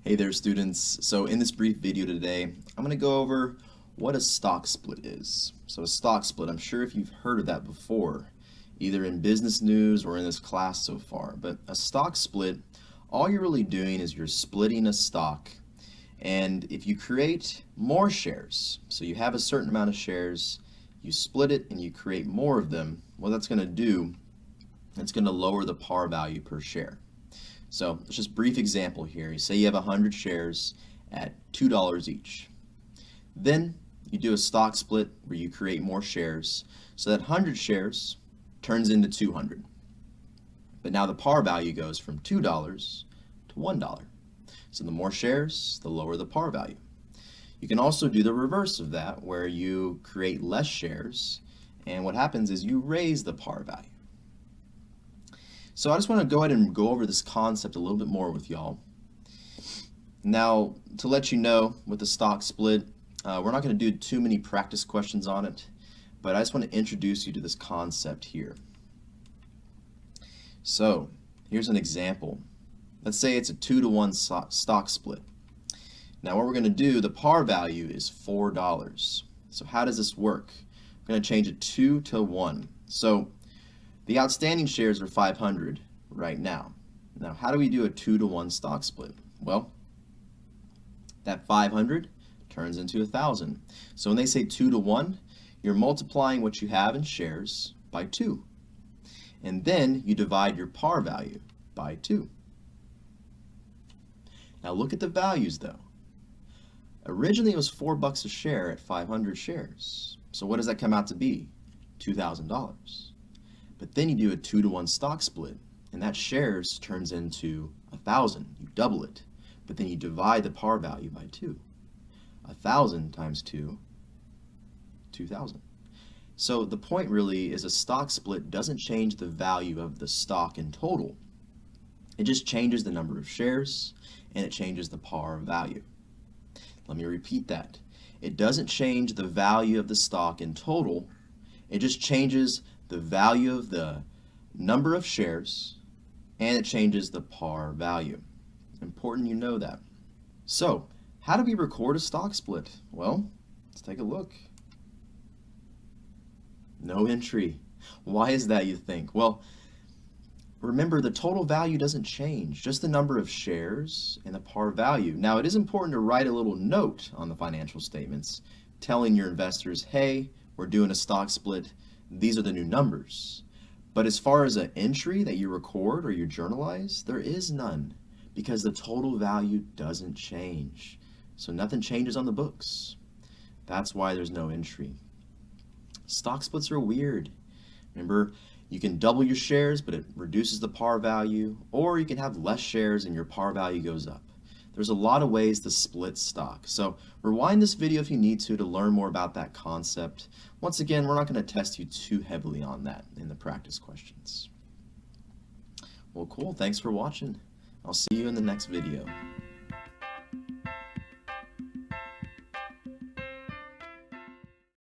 Hey there, students. So in this brief video today, I'm going to go over what a stock split is. So a stock split, I'm sure if you've heard of that before, either in business news or in this class so far. But a stock split, all you're really doing is you're splitting a stock. And if you create more shares, so you have a certain amount of shares, you split it and you create more of them, what that's going to do, it's going to lower the par value per share. So it's just a brief example here. You say you have 100 shares at $2 each. Then you do a stock split where you create more shares. So that 100 shares turns into 200. But now the par value goes from $2 to $1. So the more shares, the lower the par value. You can also do the reverse of that where you create less shares, and what happens is you raise the par value. So I just want to go ahead and go over this concept a little bit more with y'all. Now, to let you know, with the stock split, we're not going to do too many practice questions on it, but I just want to introduce you to this concept here. So, here's an example. Let's say it's a 2-to-1 stock split. Now what we're going to do, the par value is $4. So how does this work? We're going to change it 2 to 1. So the outstanding shares are 500 right now. Now how do we do a 2-to-1 stock split? Well, that 500 turns into 1,000. So when they say 2 to 1, you're multiplying what you have in shares by 2. And then you divide your par value by 2. Now look at the values though. Originally it was $4 a share at 500 shares. So what does that come out to be? $2,000. But then you do a 2-to-1 stock split, and that shares turns into 1,000. You double it, but then you divide the par value by 2. 1,000 times 2, 2,000. So the point really is a stock split doesn't change the value of the stock in total. It just changes the number of shares, and it changes the par value. Let me repeat that. It doesn't change the value of the stock in total. It just changes the value of the number of shares, and it changes the par value. Important you know that. So, how do we record a stock split? Well, let's take a look. No entry. Why is that, you think? Well, remember, the total value doesn't change, just the number of shares and the par value. Now, it is important to write a little note on the financial statements telling your investors, hey, we're doing a stock split. These are the new numbers. But as far as an entry that you record or you journalize, there is none because the total value doesn't change. So nothing changes on the books. That's why there's no entry. Stock splits are weird. Remember, you can double your shares, but it reduces the par value, or you can have less shares and your par value goes up. There's a lot of ways to split stock. So rewind this video if you need to learn more about that concept. Once again, we're not going to test you too heavily on that in the practice questions. Well, cool. Thanks for watching. I'll see you in the next video.